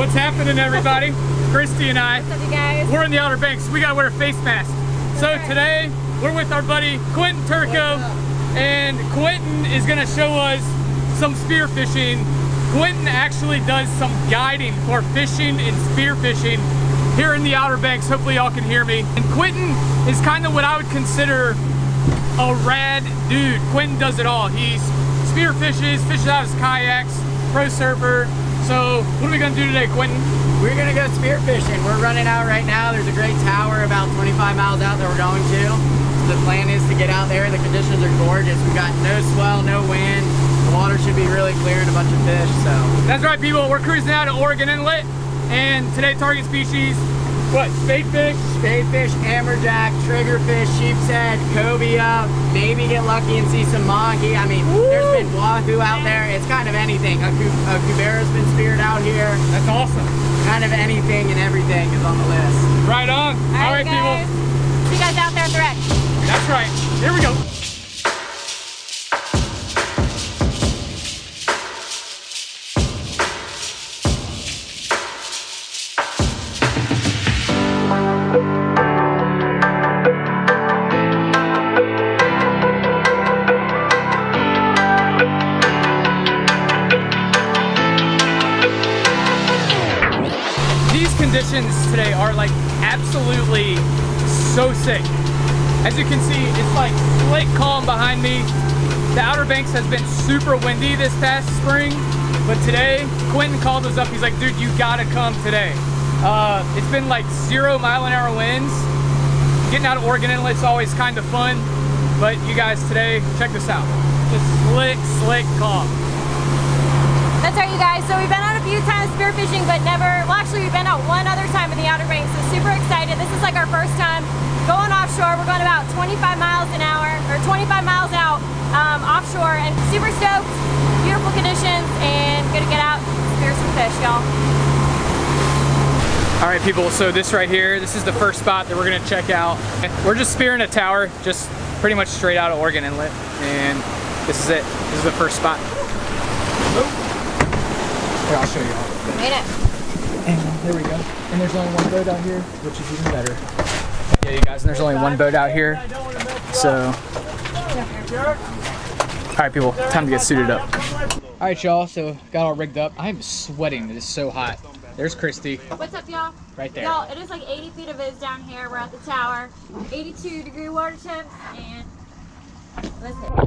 What's happening, everybody? Kristi and I, what's up, you guys? We're in the Outer Banks. We gotta wear a face mask. So today, we're with our buddy Quentin Turco, and Quentin is gonna show us some spearfishing. Quentin actually does some guiding for fishing and spearfishing here in the Outer Banks. Hopefully y'all can hear me. And Quentin is kind of what I would consider a rad dude. Quentin does it all. He spearfishes, fishes out his kayaks, pro surfer. So what are we gonna do today, Quentin? We're gonna go spearfishing. We're running out right now. There's a great tower about 25 miles out that we're going to. So the plan is to get out there. The conditions are gorgeous. We've got no swell, no wind. The water should be really clear and a bunch of fish, so. That's right, people. We're cruising out at Oregon Inlet, and today target species, what, spadefish? Spadefish, amberjack, triggerfish, sheep's head, cobia, maybe get lucky and see some monkey. I mean, there's been wahoo out there. It's kind of anything. A cubera's been speared out here. That's awesome. Kind of anything and everything is on the list. Right on. All right, people. See you guys out there at the wreck. That's right. Here we go. Conditions today are like absolutely so sick. As you can see, it's like slick calm behind me. The Outer Banks has been super windy this past spring, but today Quentin called us up. He's like, dude, you gotta come today. It's been like 0 mile-an-hour winds. Getting out of Oregon Inlet's always kind of fun, but you guys, today, check this out. Just slick calm. That's right, you guys. So we've been out a few times spearfishing, but never, well, actually we've been out one other time in the Outer Banks, so super excited. This is like our first time going offshore. We're going about 25 miles an hour, or 25 miles out offshore, and super stoked, beautiful conditions, and gonna get out and spear some fish, y'all. All right, people, so this right here, this is the first spot that we're gonna check out. We're just spearing a tower, just pretty much straight out of Oregon Inlet, and this is it. This is the first spot. Here, I'll show you all. Made it. And there we go. And there's only one boat out here, which is even better. Yeah, you guys, and there's only one boat out here. So, all right, people, time to get suited up. All right, y'all, so got all rigged up. I'm sweating, it is so hot. There's Kristi. What's up, y'all? Right there. Y'all, it is like 80 feet of viz down here. We're at the tower. 82-degree water temps, and let's hit it.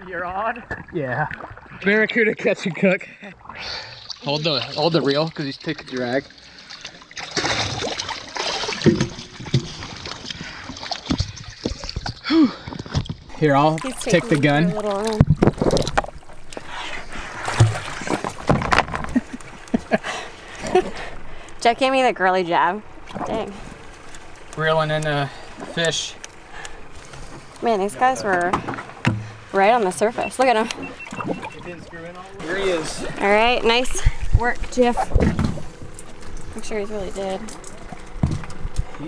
You're on? Yeah. Barracuda Catch and Cook. Hold the reel because he's taking drag. Whew. Here, I'll take the gun. Jeff gave me the girly jab. Dang. Reeling in a fish. Man, these guys were right on the surface. Look at him. Here he is. All right, nice work, Jeff. I'm sure he's really dead.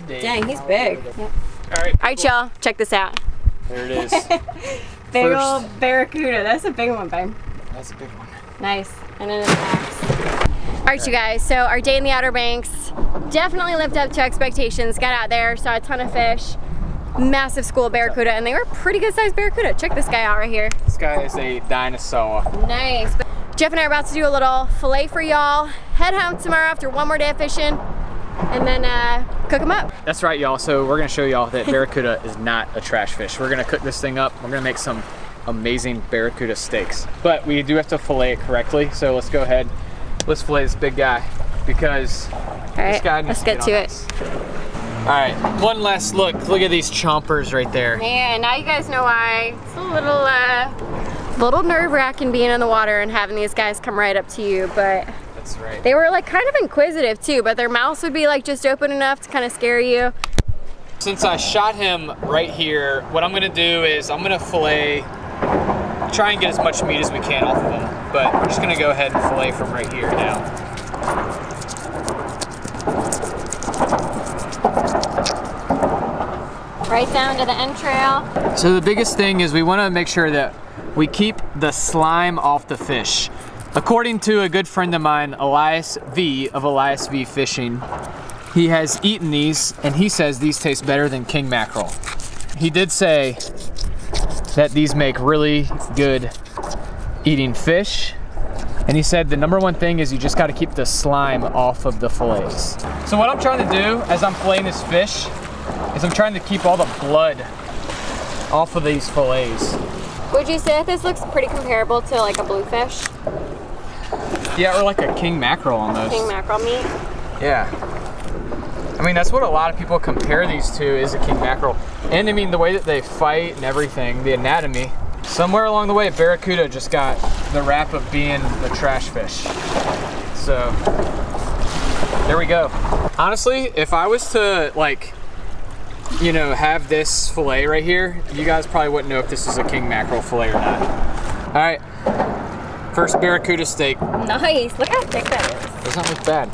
Dang, he's big. Yep. All right, y'all, check this out. there it is. Big old barracuda. That's a big one, babe. That's a big one. Nice. And then it's max. All right, you guys. So our day in the Outer Banks definitely lived up to expectations. Got out there, saw a ton of fish. Massive school of barracuda, and they were pretty good sized barracuda. Check this guy out right here. This guy is a dinosaur. Nice. Jeff and I are about to do a little fillet for y'all. Head home tomorrow after one more day of fishing, and then cook them up. That's right, y'all. So we're gonna show y'all that barracuda is not a trash fish. We're gonna cook this thing up. We're gonna make some amazing barracuda steaks. But we do have to fillet it correctly. So let's go ahead. Let's fillet this big guy because this guy needs let's get to it. All right, one last look. Look at these chompers right there. Yeah, now you guys know why. It's a little nerve-wracking being in the water and having these guys come right up to you, but that's right. They were like kind of inquisitive too, but their mouths would be like just open enough to kind of scare you. Since I shot him right here, what I'm gonna do is I'm gonna fillet, try and get as much meat as we can off of him, but we're just gonna go ahead and fillet from right here now. Right down to the entrail. So the biggest thing is we want to make sure that we keep the slime off the fish. According to a good friend of mine, Elias V of Elias V Fishing, he has eaten these and he says these taste better than king mackerel. He did say that these make really good eating fish, and he said the number one thing is you just got to keep the slime off of the fillets. So what I'm trying to do as I'm filleting this fish is I'm trying to keep all the blood off of these fillets. Would you say that this looks pretty comparable to like a bluefish? Yeah, or like a king mackerel almost. King mackerel meat? Yeah. I mean, that's what a lot of people compare these to, is a king mackerel. And I mean, the way that they fight and everything, the anatomy. Somewhere along the way, barracuda just got the rap of being the trash fish. So, there we go. Honestly, if I was to like, you know, have this fillet right here, you guys probably wouldn't know if this is a king mackerel fillet or not. All right, first barracuda steak. Nice, look how thick that is. Doesn't look bad.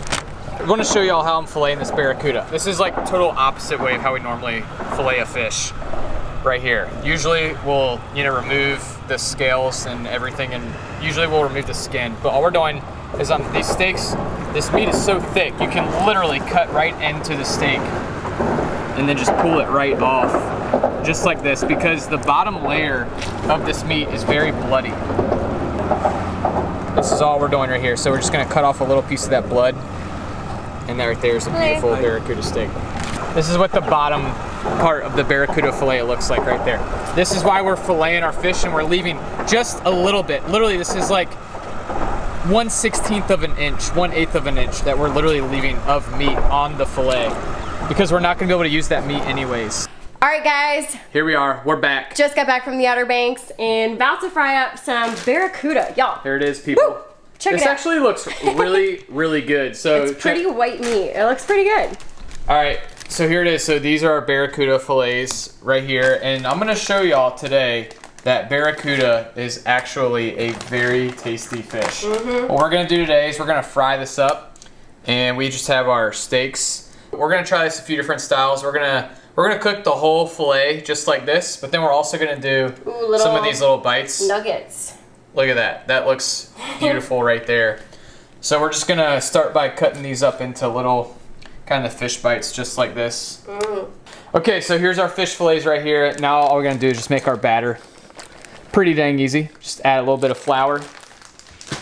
I'm gonna show y'all how I'm filleting this barracuda. This is like total opposite way of how we normally fillet a fish right here. Usually we'll, you know, remove the scales and everything, and usually we'll remove the skin. But all we're doing is on these steaks, this meat is so thick, you can literally cut right into the steak and then just pull it right off, just like this, because the bottom layer of this meat is very bloody. This is all we're doing right here. So we're just gonna cut off a little piece of that blood, and that right there is a beautiful barracuda steak. This is what the bottom part of the barracuda fillet looks like right there. This is why we're filleting our fish and we're leaving just a little bit. Literally, this is like 1/16 of an inch, 1/8 of an inch that we're literally leaving of meat on the fillet, because we're not gonna be able to use that meat anyways. All right, guys. Here we are, we're back. Just got back from the Outer Banks and about to fry up some barracuda, y'all. There it is, people. Woo! Check it out. This actually looks really, really good. So it's pretty white meat. It looks pretty good. All right, so here it is. So these are our barracuda fillets right here, and I'm gonna show y'all today that barracuda is actually a very tasty fish. What we're gonna do today is we're gonna fry this up, and we just have our steaks. We're gonna try this a few different styles. We're gonna cook the whole fillet just like this, but then we're also gonna do some of these little bites. Nuggets. Look at that. That looks beautiful right there. So we're just gonna start by cutting these up into little kind of fish bites just like this. Okay, so here's our fish fillets right here. Now all we're gonna do is just make our batter. Pretty dang easy. Just add a little bit of flour.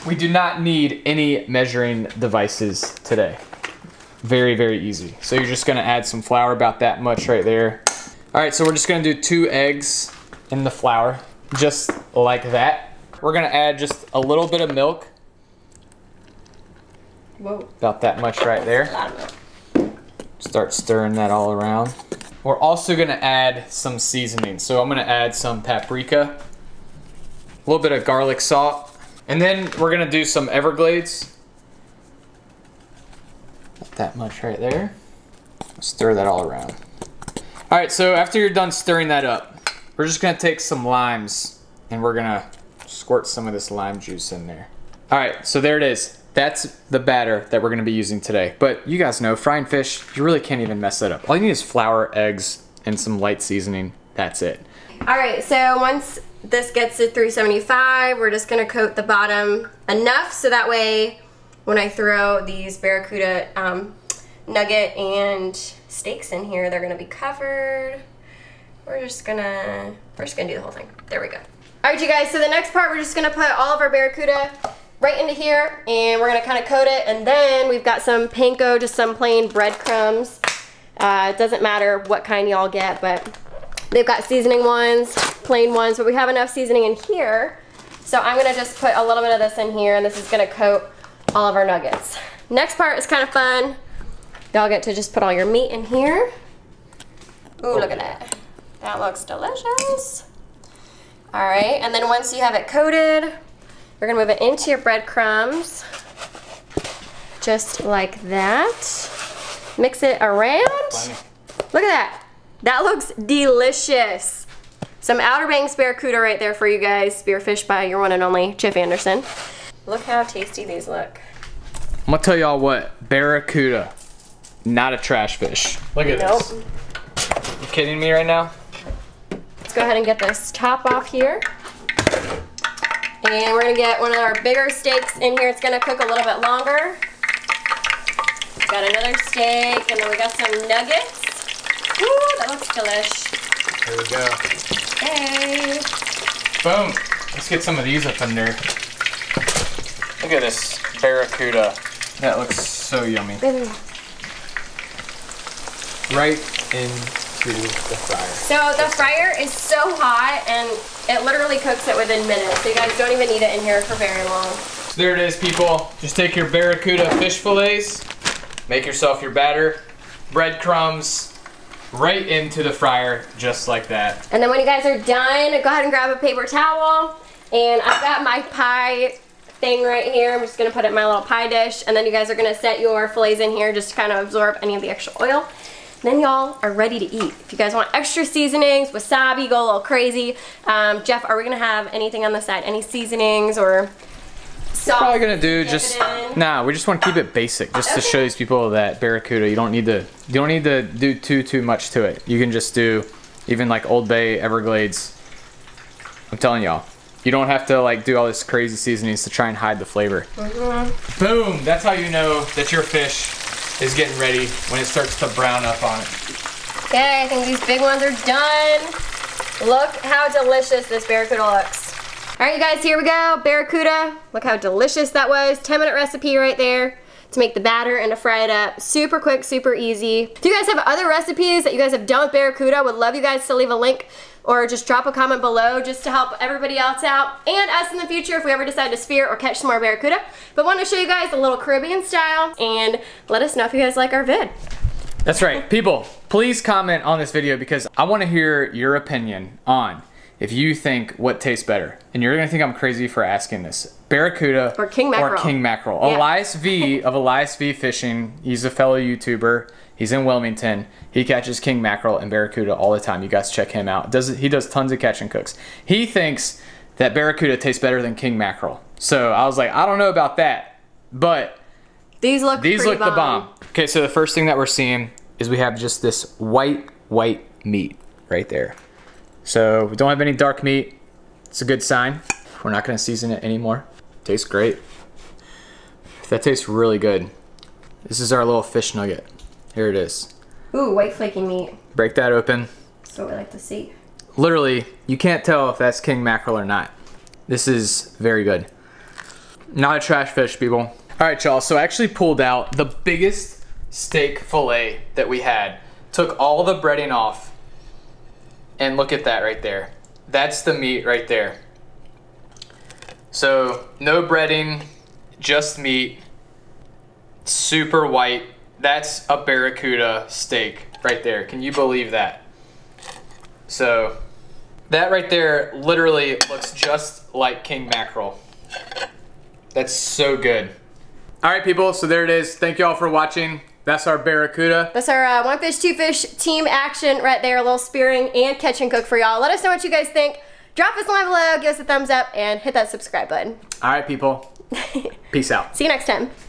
We do not need any measuring devices today. Very, very easy. So you're just gonna add some flour, about that much right there. All right, so we're just gonna do 2 eggs in the flour, just like that. We're gonna add just a little bit of milk. Whoa. About that much right there. Start stirring that all around. We're also gonna add some seasoning. So I'm gonna add some paprika, a little bit of garlic salt, and then we're gonna do some Everglades. Not that much right there. Stir that all around. All right, so after you're done stirring that up, we're just gonna take some limes and we're gonna squirt some of this lime juice in there. All right, so there it is. That's the batter that we're gonna be using today. But you guys know, frying fish, you really can't even mess that up. All you need is flour, eggs, and some light seasoning. That's it. All right, so once this gets to 375, we're just gonna coat the bottom enough so that way when I throw these Barracuda nugget and steaks in here, they're gonna be covered. We're just gonna do the whole thing. There we go. All right, you guys, so the next part, we're just gonna put all of our Barracuda right into here, and we're gonna kind of coat it, and then we've got some panko, just some plain breadcrumbs. It doesn't matter what kind y'all get, but they've got seasoning ones, plain ones, but we have enough seasoning in here. So I'm gonna just put a little bit of this in here, and this is gonna coat all of our nuggets. Next part is kind of fun. Y'all get to just put all your meat in here. Ooh, look at that. That looks delicious. All right, and then once you have it coated, we're gonna move it into your breadcrumbs, just like that. Mix it around. Look at that. That looks delicious. Some Outer Banks Barracuda right there for you guys. Spearfish by your one and only Chip Anderson. Look how tasty these look. I'm gonna tell y'all what, Barracuda, not a trash fish. Look at this. You kidding me right now? Let's go ahead and get this top off here. And we're gonna get one of our bigger steaks in here. It's gonna cook a little bit longer. Got another steak, and then we got some nuggets. Ooh, that looks delish. Here we go. Okay. Boom. Let's get some of these up in there. Look at this Barracuda. That looks so yummy. Right into the fryer. So the fryer is so hot, and it literally cooks it within minutes. So you guys don't even need it in here for very long. So there it is, people. Just take your Barracuda fish fillets, make yourself your batter, breadcrumbs, right into the fryer, just like that. And then when you guys are done, go ahead and grab a paper towel. And I've got my pie thing right here. I'm just gonna put it in my little pie dish. And then you guys are gonna set your fillets in here just to kind of absorb any of the extra oil. And then y'all are ready to eat. If you guys want extra seasonings, wasabi, go a little crazy. Jeff, are we gonna have anything on the side? Any seasonings or sauce? Probably gonna do just, nah, we just want to keep it basic, just to show these people that Barracuda, you don't need to do too much to it. You can just do even like Old Bay, Everglades. I'm telling y'all, you don't have to like do all this crazy seasonings to try and hide the flavor. Boom, that's how you know that your fish is getting ready, when it starts to brown up on it. Okay, I think these big ones are done. Look how delicious this Barracuda looks. All right, you guys, here we go. Barracuda, look how delicious that was. 10-minute recipe right there to make the batter and to fry it up. Super quick, super easy. If you guys have other recipes that you guys have done with Barracuda, would love you guys to leave a link or just drop a comment below just to help everybody else out and us in the future if we ever decide to spear or catch some more Barracuda. But want to show you guys a little Caribbean style, and let us know if you guys like our vid. That's right. People, please comment on this video because I want to hear your opinion on if you think what tastes better. And you're going to think I'm crazy for asking this. Barracuda or King Mackerel. Or King Mackerel. Yeah. Elias V of Elias V Fishing. He's a fellow YouTuber. He's in Wilmington. He catches King Mackerel and Barracuda all the time. You guys check him out. He does tons of catch and cooks. He thinks that Barracuda tastes better than King Mackerel. So I was like, I don't know about that, but these look the bomb. Okay, so the first thing that we're seeing is we have just this white meat right there. So we don't have any dark meat. It's a good sign. We're not gonna season it anymore. Tastes great. That tastes really good. This is our little fish nugget. Here it is. Ooh, white flaky meat. Break that open. That's what we like to see. Literally, you can't tell if that's King Mackerel or not. This is very good. Not a trash fish, people. All right, y'all, so I actually pulled out the biggest steak fillet that we had. Took all the breading off. And look at that right there. That's the meat right there. So, no breading, just meat. Super white. That's a Barracuda steak right there. Can you believe that? So, that right there literally looks just like King Mackerel. That's so good. All right, people, so there it is. Thank you all for watching. That's our Barracuda. That's our one fish, two fish team action right there. A little spearing and catch and cook for y'all. Let us know what you guys think. Drop us a line below, give us a thumbs up, and hit that subscribe button. All right, people. Peace out. See you next time.